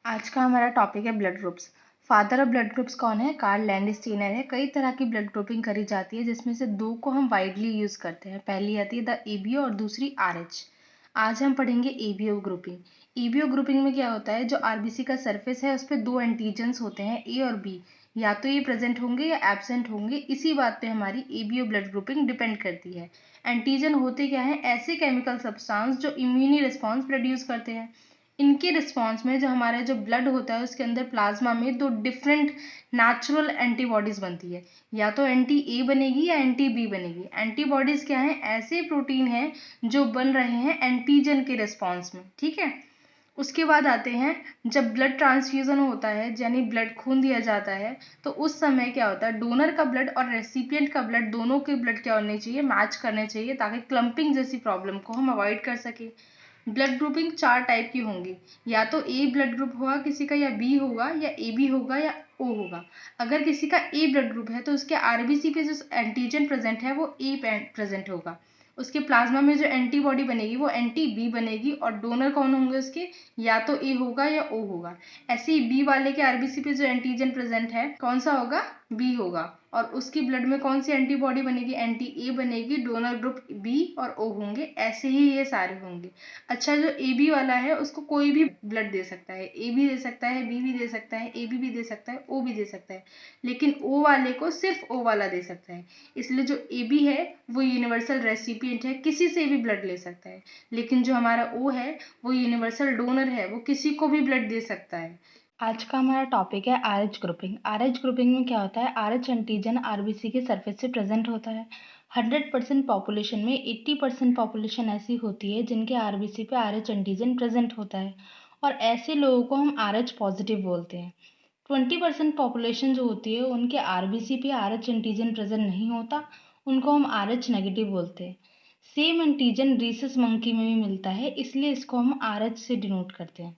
आज का हमारा टॉपिक है blood groups. Father of blood groups कौन है? कार्ल लैंडस्टीनर है। कई तरह की ब्लड ग्रुपिंग करी जाती है जिसमें से दो को हम वाइडली यूज करते हैं। पहली आती है द एबीओ और दूसरी आरएच। आज हम पढ़ेंगे एबीओ ग्रुपिंग। एबीओ ग्रुपिंग में क्या होता है, जो आरबीसी का सरफेस है उस पर दो एंटीजन्स होते हैं ए और बी, या तो ये प्रेजेंट होंगे या एब्सेंट होंगे। इसी बात पे हमारी एबीओ ब्लड ग्रुपिंग डिपेंड करती है। एंटीजन होते क्या है? ऐसे केमिकल सब्सटेंस जो इम्यूनी रिस्पॉन्स प्रोड्यूस करते हैं। इनके रिस्पॉन्स में जो हमारा जो ब्लड होता है उसके अंदर प्लाज्मा में दो डिफरेंट नेचुरल एंटीबॉडीज बनती है, या तो एंटी ए बनेगी या एंटी बी बनेगी। एंटीबॉडीज क्या है? ऐसे प्रोटीन है जो बन रहे हैं एंटीजन के रिस्पॉन्स में, ठीक है। उसके बाद आते हैं, जब ब्लड ट्रांसफ्यूजन होता है यानी ब्लड खून दिया जाता है, तो उस समय क्या होता है, डोनर का ब्लड और रेसिपिएंट का ब्लड दोनों के ब्लड क्या होने चाहिए, मैच करने चाहिए, ताकि क्लम्पिंग जैसी प्रॉब्लम को हम अवॉइड कर सके। ब्लड ग्रुपिंग चार टाइप की होंगी, या तो ए ब्लड ग्रुप होगा किसी का, या बी होगा, या ए बी होगा, या ओ होगा। अगर किसी का ए ब्लड ग्रुप है तो उसके आरबीसी पे जो एंटीजन प्रेजेंट है वो ए प्रेजेंट होगा। उसके प्लाज्मा में जो एंटीबॉडी बनेगी वो एंटी बी बनेगी, और डोनर कौन होंगे उसके, या तो ए होगा या ओ होगा। ऐसे ही बी वाले के आरबीसी पे जो एंटीजन प्रेजेंट है कौन सा होगा? बी होगा। और उसकी ब्लड में कौन सी एंटीबॉडी बनेगी? एंटी ए बनेगी, डोनर ग्रुप बी और ओ होंगे। ऐसे ही ये सारे होंगे। अच्छा, जो ए बी वाला है उसको कोई भी ब्लड दे सकता है, ए भी दे सकता है, बी भी दे सकता है, ए बी भी दे सकता है, ओ भी दे सकता है, लेकिन ओ वाले को सिर्फ ओ वाला दे सकता है। इसलिए जो ए बी है वो यूनिवर्सल रेसिपिएंट है, किसी से भी ब्लड ले सकता है। लेकिन जो हमारा ओ है वो यूनिवर्सल डोनर है, वो किसी को भी ब्लड दे सकता है। आज का हमारा टॉपिक है आरएच ग्रुपिंग। आरएच ग्रुपिंग में क्या होता है, आरएच एंटीजन आरबीसी के सरफेस से प्रेजेंट होता है। 100% पॉपुलेशन में 80% पॉपुलेशन ऐसी होती है जिनके आरबीसी पे आरएच एंटीजन प्रेजेंट होता है, और ऐसे लोगों को हम आरएच पॉजिटिव बोलते हैं। 20% पॉपुलेशन जो होती है उनके आरबीसी पे आरएच एंटीजन प्रेजेंट नहीं होता, उनको हम आरएच नेगेटिव बोलते हैं। सेम एंटीजन रीसस मंकी में भी मिलता है, इसलिए इसको हम आरएच से डिनोट करते हैं।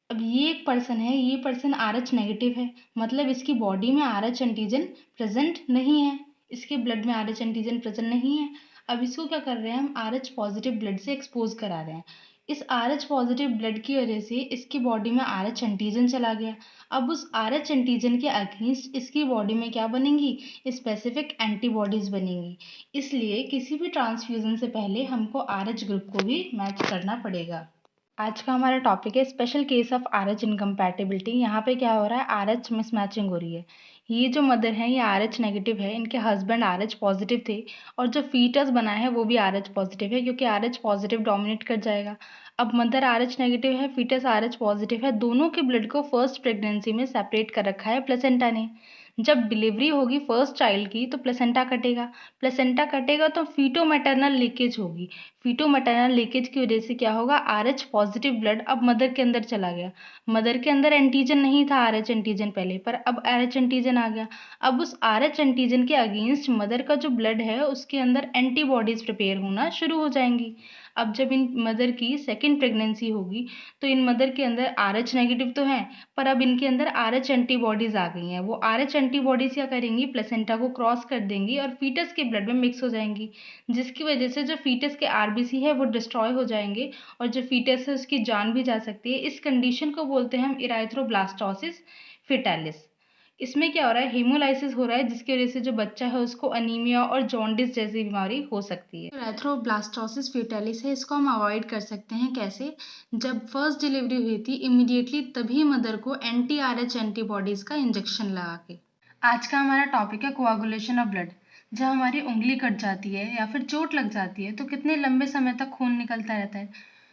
अब ये एक पर्सन है, ये पर्सन आर एच नेगेटिव है, मतलब इसकी बॉडी में आर एच एंटीजन प्रेजेंट नहीं है, इसके ब्लड में आर एच एंटीजन प्रेजेंट नहीं है। अब इसको क्या कर रहे हैं, हम आर एच पॉजिटिव ब्लड से एक्सपोज करा रहे हैं। इस आर एच पॉजिटिव ब्लड की वजह से इसकी बॉडी में आर एच एंटीजन चला गया। अब उस आर एच एंटीजन के अगेंस्ट इसकी बॉडी में क्या बनेंगी, स्पेसिफिक एंटीबॉडीज बनेंगी। इसलिए किसी भी ट्रांसफ्यूजन से पहले हमको आर एच ग्रुप को भी मैच करना पड़ेगा। आज का हमारा टॉपिक है special case of R H incompatibility. यहाँ पे क्या हो रहा है, आर एच मिसमैचिंग हो रही है। ये जो मदर है ये आर एच नेगेटिव है, इनके हस्बैंड आर एच पॉजिटिव थे, और जो फीटस बना है वो भी आर एच पॉजिटिव है, क्योंकि आर एच पॉजिटिव डोमिनेट कर जाएगा। अब मदर आर एच नेगेटिव है, फीटस आर एच पॉजिटिव है, दोनों के ब्लड को फर्स्ट प्रेगनेंसी में सेपरेट कर रखा है प्लेसेंटा ने। जब डिलीवरी होगी फर्स्ट चाइल्ड की तो प्लेसेंटा कटेगा, प्लेसेंटा कटेगा तो फीटो मैटरनल लीकेज होगी। फीटो मैटरनल लीकेज की वजह से क्या होगा, आर एच पॉजिटिव ब्लड अब मदर के अंदर चला गया। मदर के अंदर एंटीजन नहीं था, आर एच एंटीजन पहले, पर अब आर एच एंटीजन आ गया। अब उस आर एच एंटीजन के अगेंस्ट मदर का जो ब्लड है उसके अंदर एंटीबॉडीज प्रिपेयर होना शुरू हो जाएंगी। अब जब इन मदर की सेकेंड प्रेगनेंसी होगी तो इन मदर के अंदर आर एच नेगेटिव तो है, पर अब इनके अंदर आर एच एंटीबॉडीज आ गई हैं। वो आर एच एंटीबॉडीज क्या करेंगी, प्लेसेंटा को क्रॉस कर देंगी और फीटस के ब्लड में मिक्स हो जाएंगी, जिसकी वजह से जो फीटस के आरबीसी है वो डिस्ट्रॉय हो जाएंगे, और जो फीटस है उसकी जान भी जा सकती है। इस कंडीशन को बोलते हैं हम इराइथ्रोब्लास्टोसिस फेटालिस। इसमें क्या हो रहा है, हेमोलाइसिस हो रहा है, जिसकी वजह से जो बच्चा है उसको अनीमिया और जॉन्डिस जैसी बीमारी हो सकती है। इराइथ्रोब्लास्टोसिस फेटालिस है, इसको हम अवॉइड कर सकते हैं कैसे, जब फर्स्ट डिलीवरी हुई थी इमीडिएटली तभी मदर को एंटी आर एच एंटीबॉडीज का इंजेक्शन लगा के। आज का हमारा टॉपिक है कोआगुलेशन ऑफ ब्लड। जब हमारी उंगली कट जाती है या फिर चोट लग जाती है तो कितने लंबे समय तक खून निकलता रहता है?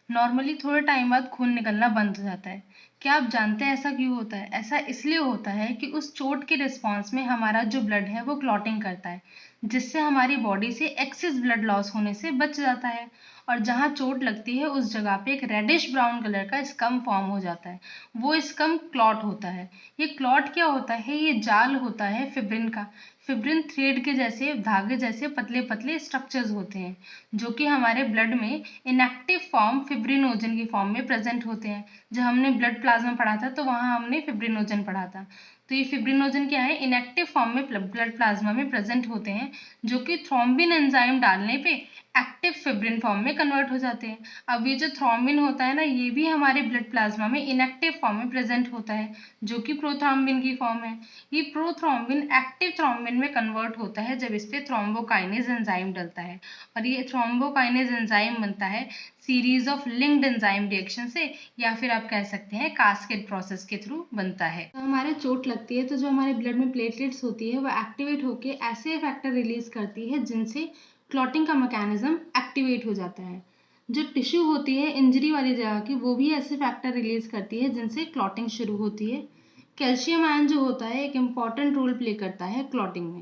नॉर्मली थोड़े टाइम बाद खून निकलना बंद हो जाता है। क्या आप जानते हैं ऐसा क्यों होता है? ऐसा इसलिए होता है कि उस चोट के रिस्पॉन्स में हमारा जो ब्लड है वो क्लॉटिंग करता है, जिससे हमारी बॉडी से एक्सेस ब्लड लॉस होने से बच जाता है, और जहाँ चोट लगती है उस जगह पे एक रेडिश ब्राउन कलर का स्कम फॉर्म हो जाता है। वो स्कम क्लॉट होता है। ये क्लॉट क्या होता है, ये जाल होता है फिब्रिन का। फिब्रिन थ्रेड के जैसे धागे जैसे पतले पतले स्ट्रक्चर्स होते हैं जो कि हमारे ब्लड में इनएक्टिव फॉर्म फिब्रिनोजन की फॉर्म में प्रेजेंट होते हैं। जब हमने ब्लड प्लाज्मा पढ़ा था तो वहाँ हमने फिब्रिनोजन पढ़ा था। तो ये फिब्रिनोजन क्या है, इनएक्टिव फॉर्म में ब्लड प्लाज्मा में प्रेजेंट होते हैं जो कि थ्रोम्बिन एंजाइम डालने पे एक्टिव फिब्रिन फॉर्म में कन्वर्ट हो जाते हैं। अब ये जो थ्रोम्बिन होता है ना, ये भी हमारे ब्लड प्लाज्मा में इनएक्टिव फॉर्म में प्रेजेंट होता है जो कि प्रोथ्रोम्बिन की फॉर्म है। ये प्रोथ्रोम्बिन एक्टिव थ्रोम्बिन में कन्वर्ट होता है जब इस पे थ्रोम्बोकाइनेज एंजाइम डलता है, और ये थ्रोम्बोकाइनेज एंजाइम बनता है series of linked enzyme reaction से, या फिर आप कह सकते हैं कास्केड प्रोसेस के थ्रू बनता है। तो हमारे चोट लगती है तो जो हमारे ब्लड में प्लेटलेट्स होती है वो एक्टिवेट होके ऐसे फैक्टर रिलीज करती है जिनसे क्लॉटिंग का मैकेनिज्म एक्टिवेट हो जाता है। जो टिश्यू होती है इंजरी वाली जगह की, वो भी ऐसे फैक्टर रिलीज करती है जिनसे क्लॉटिंग शुरू होती है। कैल्शियम आयन जो होता है एक इम्पॉर्टेंट रोल प्ले करता है क्लॉटिंग में।